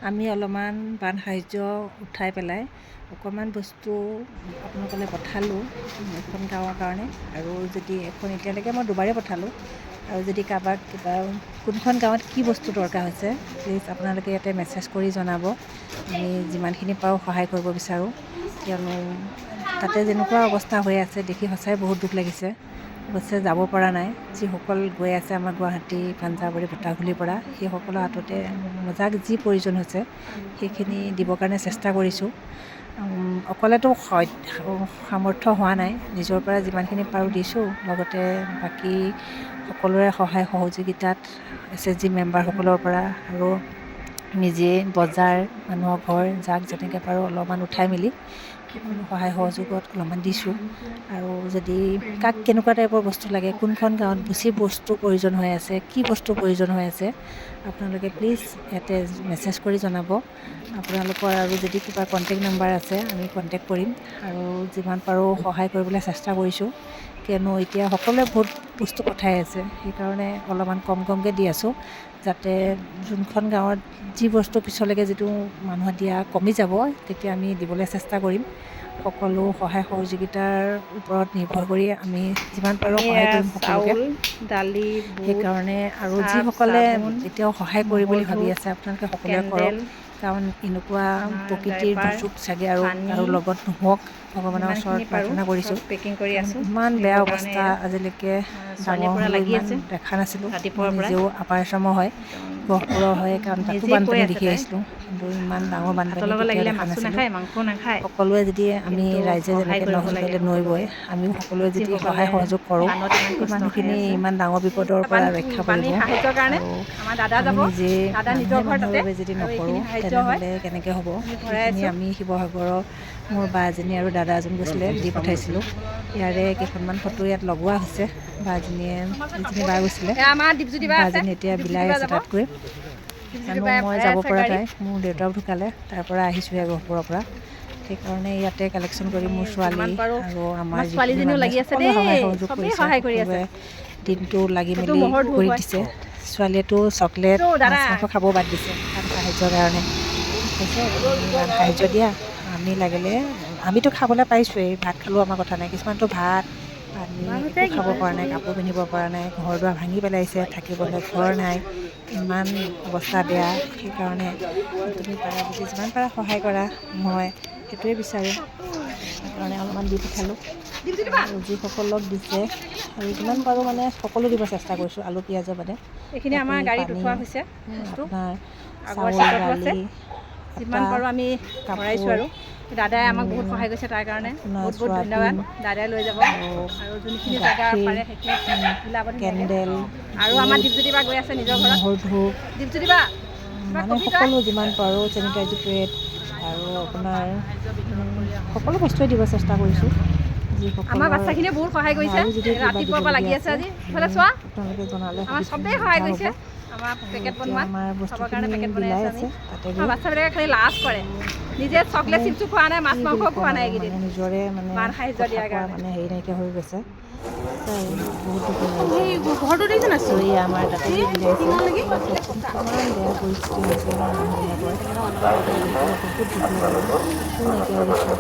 আমি অলপমান বান সাহাৰ্য উঠাই পেলাই অকণমান বস্তু আপোনালোকলৈ পঠালোঁ এখন গাঁৱৰ কাৰণে। আৰু যদি এতিয়ালৈকে মই দুবাৰেই পঠালোঁ, আৰু যদি কাৰোবাক কিবা কোনখন গাঁৱত কি বস্তু দৰকাৰ হৈছে প্লিজ আপোনালোকে ইয়াতে মেছেজ কৰি জনাব। আমি যিমানখিনি পাৰোঁ সহায় কৰিব বিচাৰোঁ, কিয়নো তাতে যেনেকুৱা অৱস্থা হৈ আছে দেখি সঁচাই বহুত দুখ লাগিছে। অৱশ্যে যাব পৰা নাই। যিসকল গৈ আছে আমাৰ গুৱাহাটী পাঞ্জাৱৰী ভোটাগুলিৰ পৰা, সেইসকলৰ হাততে যাক যি প্ৰয়োজন হৈছে সেইখিনি দিবৰ কাৰণে চেষ্টা কৰিছোঁ। অকলেতো সামৰ্থ্য হোৱা নাই, নিজৰ পৰা যিমানখিনি পাৰোঁ দিছোঁ। লগতে বাকী সকলোৰে সহায় সহযোগিতাত SHG মেম্বাৰসকলৰ পৰা আৰু নিজে বজাৰ মানুহৰ ঘৰ যাক যেনেকৈ পাৰোঁ অলপমান উঠাই মেলি সেইখিনি সহায় সহযোগত অলপমান দিছোঁ। আৰু যদি কাক কেনেকুৱা টাইপৰ বস্তু লাগে, কোনখন গাঁৱত বেছি বস্তুৰ প্ৰয়োজন হৈ আছে, কি বস্তুৰ প্ৰয়োজন হৈ আছে, আপোনালোকে প্লিজ ইয়াতে মেছেজ কৰি জনাব। আপোনালোকৰ আৰু যদি কিবা কণ্টেক্ট নাম্বাৰ আছে আমি কণ্টেক্ট কৰিম, আৰু যিমান পাৰোঁ সহায় কৰিবলৈ চেষ্টা কৰিছোঁ। কিয়নো এতিয়া সকলোৱে বহুত বস্তু পঠাই আছে, সেইকাৰণে অলপমান কমকৈ দি আছোঁ, যাতে যোনখন গাঁৱত যি বস্তু পিছলৈকে যিটো মানুহে দিয়া কমি যাব তেতিয়া আমি দিবলৈ চেষ্টা কৰিম। সকলো সহায় সহযোগিতাৰ ওপৰত নিৰ্ভৰ কৰি আমি যিমান পাৰোঁ সহায় কৰিম সকলোকে। দালি, সেইকাৰণে আৰু যিসকলে এতিয়াও সহায় কৰিম বুলি ভাবি আছে আপোনালোকে সকলোৱে কৰক, কাৰণ এনেকুৱা প্ৰকৃতিৰ দুৰ্যোগ চাগে আৰু লগত নহওক, ভগৱানৰ ওচৰত প্ৰাৰ্থনা কৰিছোঁ। ইমান বেয়া অৱস্থা আজিলৈকে ডাঙৰ ইমান দেখা নাছিলোঁ। নিজেও আপাৰ আচামৰ হয়, গহপুৰৰ হয়, কাৰণ তাতো বানপানী দেখি আহিছিলোঁ, কিন্তু ইমান ডাঙৰ বানপানী কেতিয়াও দেখা নাছিলোঁ। সকলোৱে যদি আমি ৰাইজে যেনেকৈ নহ'লে নৈ বৈ, আমিও সকলোৱে যদি সহায় সহযোগ কৰোঁ, মানুহখিনি ইমান ডাঙৰ বিপদৰ পৰা ৰক্ষা পৰিব। আৰু আমি নিজে মানুহৰ বাবে যদি নকৰোঁ তেনেহ'লে কেনেকৈ হ'ব। সেইখিনি আমি শিৱসাগৰৰ মোৰ বা এজনী আৰু দাদা এজন গৈছিলে, দি পঠাইছিলোঁ। ইয়াৰে কেইখনমান ফটো ইয়াত লগোৱা হৈছে। যিজনী বা গৈছিলে, বাজনী এতিয়া বিলাই আছে তাতকৈ। মই যাব পৰা নাই, মোৰ দেউতাও ঢুকালে, তাৰ পৰা আহিছোঁহে গহপুৰৰ পৰা। সেইকাৰণে ইয়াতে কালেকশ্যন কৰি মোৰ ছোৱালী আৰু আমাৰ সকলোৱে সহায় সহযোগ কৰিছে। দিনটো লাগি মেলি কৰি দিছে। ছোৱালীয়েতো চকলেট মাংস খাব বাদ দিছে সাহায্যৰ কাৰণে। কৈছে সাহায্য দিয়া, আমি লাগিলে আমিতো খাবলৈ পাইছোঁৱেই, ভাত খালেও আমাৰ কথা নাই। কিছুমানতো ভাত পানী একো খাব পৰা নাই, কাপোৰ পিন্ধিব পৰা নাই, ঘৰ দুৱাৰ ভাঙি পেলাইছে, থাকিবলৈ ঘৰ নাই, ইমান অৱস্থা বেয়া। সেইকাৰণে তুমি পাৰা যদি যিমান পাৰা সহায় কৰা, মই সেইটোৱে বিচাৰোঁ। সেইকাৰণে অলপমান দি পঠালোঁ, আৰু যিসকলক দিছে আৰু যিমান পাৰোঁ মানে সকলো দিব চেষ্টা কৰিছোঁ। আলু পিঁয়াজৰ বাদে এইখিনি আমাৰ গাড়ীত উঠোৱা হৈছে, আপোনাৰ চাউল দালি যিমান পাৰোঁ আমি ভৰাইছোঁ। আৰু দাদাই আমাক বহুত সহায় কৰিছে, তাৰ কাৰণে বহুত বহুত ধন্যবাদ। দাদাই লৈ যাব, আৰু যোনখিনি জেগা পাৰে সেইখিনি কেণ্ডেল, আৰু আমাৰ দীপজ্যোতি বা গৈ আছে নিজৰ ঘৰত। ধূপ দীপজ্যোতি বা মানে সকলো যিমান পাৰোঁ, চেনিটাইজাৰ পেড আৰু আপোনাৰ সকলো বস্তুৱে দিব চেষ্টা কৰিছোঁ। আমাৰ বাচ্চাখিনিয়ে বহুত সহায় কৰিছে, ৰাতিপুৱাৰ পৰা লাগি আছে। আজি ইফালে চোৱা, আপোনালোকে জনালে আমাৰ চবেই সহায় কৰিছে। আমাৰ পেকেট বনোৱা, চবৰ কাৰণে পেকেট বনাই আছে আমি। আমাৰ বাচ্চাবিলাকে খালি লাজ কৰে, নিজে চকলেট চিপছো খোৱা নাই, মাছ মাংসও খোৱা নাই এইকেইদিন, নিজৰে বান সাহায্য দিয়াৰ কাৰণে। মানে হেৰি নাইকিয়া হৈ গৈছে, বহুত ঘৰটো দেখিছে চৰি আমাৰ তাতে বিলাইছে, ইমান বেয়া পৰিস্থিতি হৈছে মানুহবিলাকৰ। বহুত দুখ লাগে, একো নাইকিয়া হৈ গৈছে।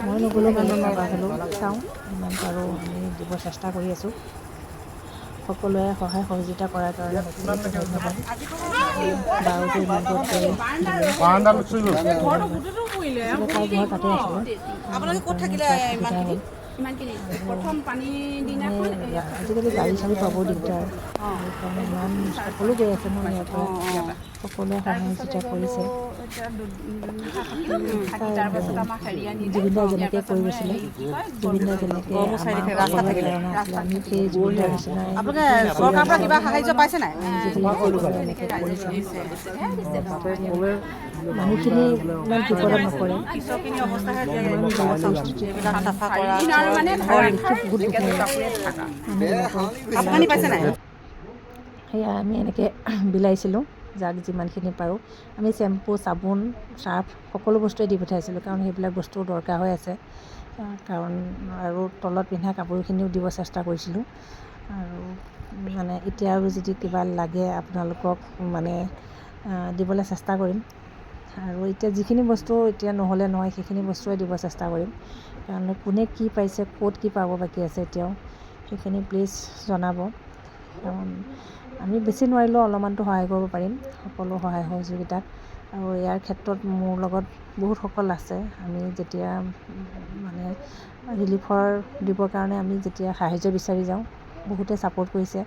মই নগ'লেও মানে কাৰোবাক হ'লেও চাওঁ, যিমান পাৰোঁ আমি দিব চেষ্টা কৰি আছোঁ। সকলোৱে সহায় সহযোগিতা কৰাৰ কাৰণে ধন্যবাদ। বাৰুতো ইমান দূৰত গৈ তাই ঘৰ তাতে আছিলে। আজিকালি গাড়ী চাড়ী পাব দিগদাৰ, সেইকাৰণে ইমান সকলো গৈ আছে ন ইয়াৰ পৰা, সকলোৱে সহযোগিতা কৰিছে। জুবিনদাই যেনেকৈ কৰি গৈছিলে, জুবিনদাই যেনেকৈ আমি সেই জুবিনদাৰ নিচিনাই চৰকাৰৰ পৰা কিবা সাহায্য পাইছে নাই? এনেকৈ কৰিছে। মানুহখিনি ইমান বিপদত নপৰে, ইমান বেয়া পৰিস্থিতি সেয়া আমি এনেকৈ বিলাইছিলোঁ যাক যিমানখিনি পাৰোঁ। আমি চেম্পু, চাবোন, চাৰ্ফ সকলো বস্তুৱে দি পঠাইছিলোঁ, কাৰণ সেইবিলাক বস্তু দৰকাৰ হৈ আছে। কাৰণ আৰু তলত পিন্ধা কাপোৰখিনিও দিব চেষ্টা কৰিছিলোঁ। আৰু মানে এতিয়া আৰু যদি কিবা লাগে আপোনালোকক মানে দিবলৈ চেষ্টা কৰিম। আৰু এতিয়া যিখিনি বস্তু এতিয়া নহ'লে নহয় সেইখিনি বস্তুৱে দিব চেষ্টা কৰিম। কাৰণ কোনে কি পাইছে, ক'ত কি পাব বাকী আছে এতিয়াও সেইখিনি প্লিজ জনাব। কাৰণ আমি বেছি নোৱাৰিলেও অলপমানতো সহায় কৰিব পাৰিম, সকলো সহায় সহযোগিতাত। আৰু ইয়াৰ ক্ষেত্ৰত মোৰ লগত বহুতসকল আছে। আমি যেতিয়া মানে ৰিলিফৰ দিবৰ কাৰণে আমি যেতিয়া সাহাৰ্য বিচাৰি যাওঁ, বহুতে ছাপোৰ্ট কৰিছে।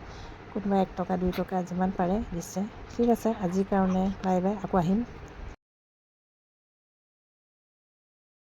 কোনোবাই 1 টকা 2 টকা যিমান পাৰে দিছে। ঠিক আছে, আজিৰ কাৰণে বাই বাই, আকৌ আহিম।